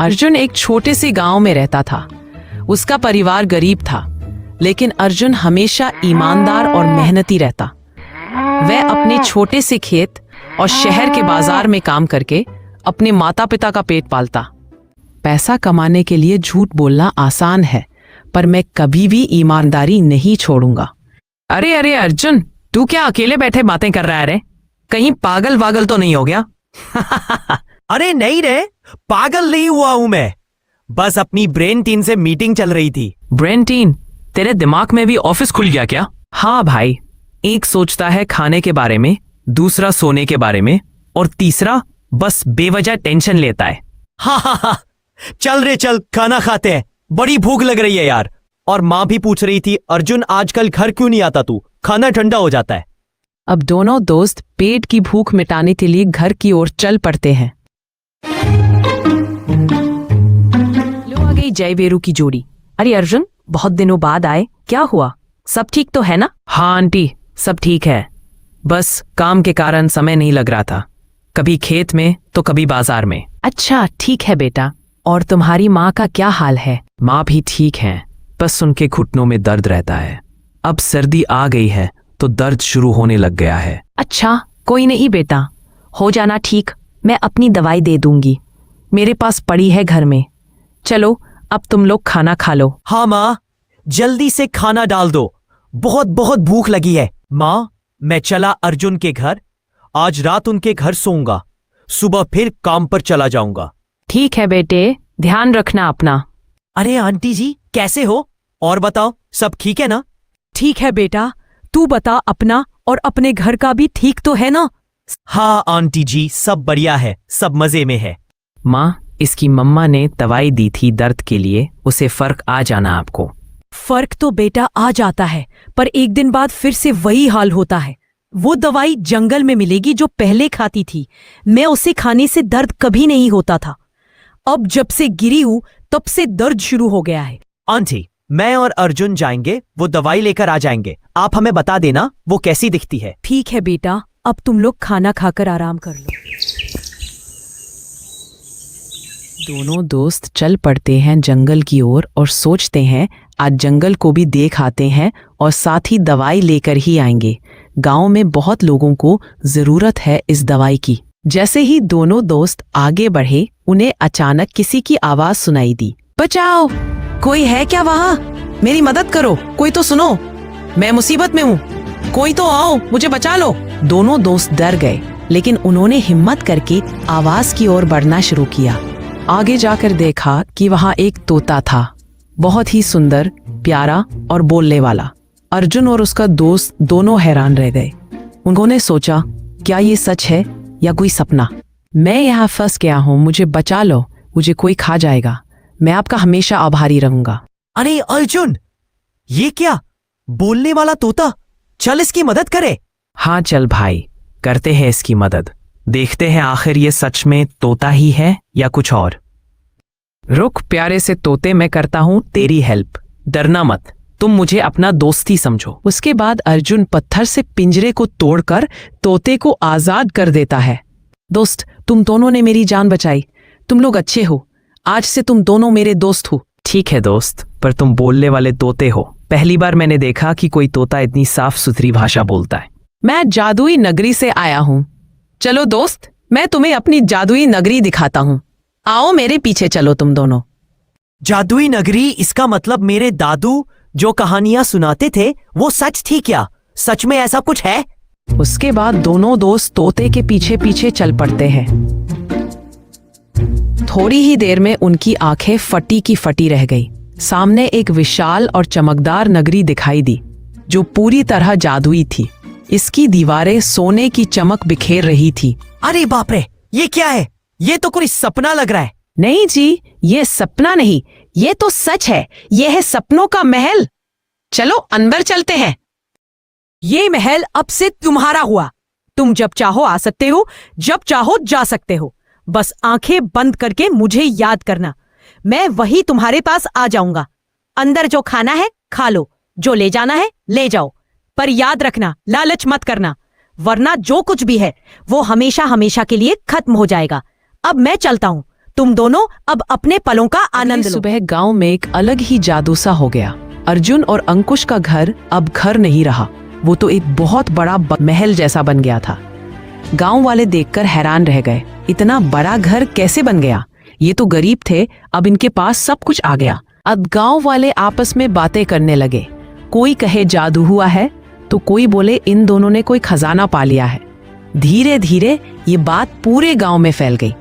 अर्जुन एक छोटे से गांव में रहता था। उसका परिवार गरीब था, लेकिन अर्जुन हमेशा ईमानदार और मेहनती रहता। वह अपने छोटे से खेत और शहर के बाजार में काम करके अपने माता पिता का पेट पालता। पैसा कमाने के लिए झूठ बोलना आसान है, पर मैं कभी भी ईमानदारी नहीं छोड़ूंगा। अरे अरे अर्जुन, तू क्या अकेले बैठे बातें कर रहा है रे? कहीं पागल वागल तो नहीं हो गया? अरे नहीं रे, पागल नहीं हुआ हूं मैं। बस अपनी ब्रेन टीम से मीटिंग चल रही थी। Brain team? तेरे दिमाग में भी ऑफिस खुल गया क्या? हाँ भाई, एक सोचता है खाने के बारे में, दूसरा सोने के बारे में, और तीसरा बस बेवजह टेंशन लेता है। हाँ, चल रे चल, खाना खाते हैं, बड़ी भूख लग रही है यार। और माँ भी पूछ रही थी, अर्जुन आजकल घर क्यों नहीं आता तू, खाना ठंडा हो जाता है। अब दोनों दोस्त पेट की भूख मिटाने के लिए घर की ओर चल पड़ते हैं। लो आ गई जय वीरू की जोड़ी। अरे अर्जुन, बहुत दिनों बाद आए, क्या हुआ? सब ठीक तो है ना? हाँ आंटी, सब ठीक है। बस काम के कारण समय नहीं लग रहा था, कभी खेत में तो कभी बाजार में। अच्छा ठीक है बेटा, और तुम्हारी माँ का क्या हाल है? माँ भी ठीक है, बस उनके घुटनों में दर्द रहता है। अब सर्दी आ गई है तो दर्द शुरू होने लग गया है। अच्छा कोई नहीं बेटा, हो जाना ठीक, मैं अपनी दवाई दे दूंगी, मेरे पास पड़ी है घर में। चलो अब तुम लोग खाना खा लो। हाँ माँ, जल्दी से खाना डाल दो, बहुत बहुत भूख लगी है। माँ, मैं चला अर्जुन के घर, आज रात उनके घर सोऊंगा, सुबह फिर काम पर चला जाऊंगा। ठीक है बेटे, ध्यान रखना अपना। अरे आंटी जी, कैसे हो? और बताओ, सब ठीक है ना? ठीक है बेटा, तू बता अपना और अपने घर का भी ठीक तो है ना? हाँ आंटी जी, सब बढ़िया है, सब मजे में है। माँ, इसकी मम्मा ने दवाई दी थी दर्द के लिए, उसे फर्क आ जाना आपको। फर्क तो बेटा आ जाता है, पर एक दिन बाद फिर से वही हाल होता है। वो दवाई जंगल में मिलेगी जो पहले खाती थी, मैं उसे खाने से दर्द कभी नहीं होता था। अब जब से गिरी हूं तब से दर्द शुरू हो गया है। आंटी, मैं और अर्जुन जाएंगे, वो दवाई लेकर आ जाएंगे, आप हमें बता देना वो कैसी दिखती है। ठीक है बेटा, अब तुम लोग खाना खाकर आराम कर लो। दोनों दोस्त चल पड़ते हैं जंगल की ओर और सोचते हैं आज जंगल को भी देख आते हैं और साथ ही दवाई लेकर ही आएंगे। गांव में बहुत लोगों को जरूरत है इस दवाई की। जैसे ही दोनों दोस्त आगे बढ़े, उन्हें अचानक किसी की आवाज सुनाई दी। बचाओ, कोई है क्या वहाँ? मेरी मदद करो, कोई तो सुनो, मैं मुसीबत में हूँ, कोई तो आओ, मुझे बचा लो। दोनों दोस्त डर गए, लेकिन उन्होंने हिम्मत करके आवाज की ओर बढ़ना शुरू किया। आगे जाकर देखा कि वहाँ एक तोता था, बहुत ही सुंदर, प्यारा और बोलने वाला। अर्जुन और उसका दोस्त दोनों हैरान रह गए। उन्होंने सोचा, क्या ये सच है या कोई सपना? मैं यहाँ फंस गया हूँ, मुझे बचा लो, मुझे कोई खा जाएगा, मैं आपका हमेशा आभारी रहूंगा। अरे अर्जुन, ये क्या बोलने वाला तोता? चल इसकी मदद करे। हाँ चल भाई, करते हैं इसकी मदद, देखते हैं आखिर ये सच में तोता ही है या कुछ और। रुक प्यारे से तोते, मैं करता हूँ तेरी हेल्प, डरना मत, तुम मुझे अपना दोस्त ही समझो। उसके बाद अर्जुन पत्थर से पिंजरे को तोड़कर तोते को आजाद कर देता है। दोस्त, तुम दोनों ने मेरी जान बचाई, तुम लोग अच्छे हो, आज से तुम दोनों मेरे दोस्त हो। ठीक है दोस्त, पर तुम बोलने वाले तोते हो, पहली बार मैंने देखा कि कोई तोता इतनी साफ सुथरी भाषा बोलता है। मैं जादुई नगरी से आया हूँ, चलो दोस्त, मैं तुम्हें अपनी जादुई नगरी दिखाता हूँ, आओ मेरे पीछे चलो तुम दोनों। जादुई नगरी, इसका मतलब मेरे दादू जो कहानियां सुनाते थे वो सच थी क्या? सच में ऐसा कुछ है? उसके बाद दोनों दोस्त तोते के पीछे पीछे चल पड़ते हैं। थोड़ी ही देर में उनकी आंखें फटी की फटी रह गई। सामने एक विशाल और चमकदार नगरी दिखाई दी, जो पूरी तरह जादुई थी। इसकी दीवारें सोने की चमक बिखेर रही थी। अरे बाप रे, ये क्या है? ये तो कोई सपना लग रहा है। नहीं जी, ये सपना नहीं, ये तो सच है, ये है सपनों का महल। चलो अंदर चलते हैं। ये महल अब से तुम्हारा हुआ, तुम जब चाहो आ सकते हो, जब चाहो जा सकते हो, बस आंखें बंद करके मुझे याद करना, मैं वही तुम्हारे पास आ जाऊंगा। अंदर जो खाना है खा लो, जो ले जाना है ले जाओ, पर याद रखना, लालच मत करना, वरना जो कुछ भी है वो हमेशा हमेशा के लिए खत्म हो जाएगा। अब मैं चलता हूँ, तुम दोनों अब अपने पलों का आनंद अगली लो। सुबह गांव में एक अलग ही जादू सा हो गया। अर्जुन और अंकुश का घर अब घर नहीं रहा, वो तो एक बहुत बड़ा महल जैसा बन गया था। गांव वाले देखकर हैरान रह गए, इतना बड़ा घर कैसे बन गया? ये तो गरीब थे, अब इनके पास सब कुछ आ गया। अब गांव वाले आपस में बातें करने लगे। कोई कहे जादू हुआ है, तो कोई बोले इन दोनों ने कोई खजाना पा लिया है। धीरे धीरे ये बात पूरे गांव में फैल गई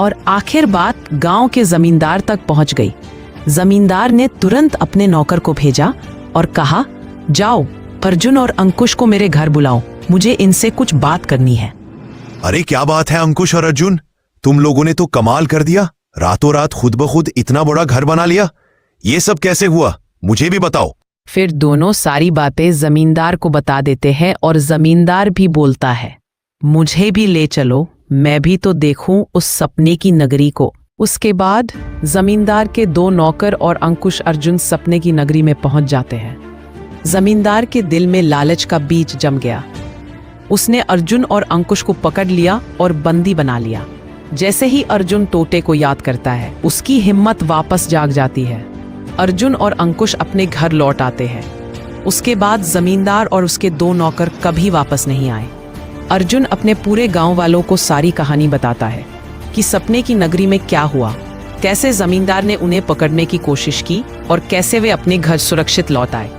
और आखिर बात गांव के जमींदार तक पहुंच गई। जमींदार ने तुरंत अपने नौकर को भेजा और कहा, जाओ अर्जुन और अंकुश को मेरे घर बुलाओ, मुझे इनसे कुछ बात करनी है। अरे क्या बात है अंकुश और अर्जुन, तुम लोगों ने तो कमाल कर दिया। रातों रात खुद ब खुद इतना बड़ा घर बना लिया। ये सब कैसे हुआ, मुझे भी बताओ। फिर दोनों सारी बातें जमींदार को बता देते हैं और जमींदार भी बोलता है, मुझे भी ले चलो, मैं भी तो देखूं उस सपने की नगरी को। उसके बाद जमींदार के 2 नौकर और अंकुश अर्जुन सपने की नगरी में पहुंच जाते हैं। जमींदार के दिल में लालच का बीज जम गया। उसने अर्जुन और अंकुश को पकड़ लिया और बंदी बना लिया। जैसे ही अर्जुन तोते को याद करता है, उसकी हिम्मत वापस जाग जाती है। अर्जुन और अंकुश अपने घर लौट आते हैं। उसके बाद जमींदार और उसके 2 नौकर कभी वापस नहीं आए। अर्जुन अपने पूरे गांव वालों को सारी कहानी बताता है कि सपने की नगरी में क्या हुआ, कैसे जमींदार ने उन्हें पकड़ने की कोशिश की और कैसे वे अपने घर सुरक्षित लौट आए।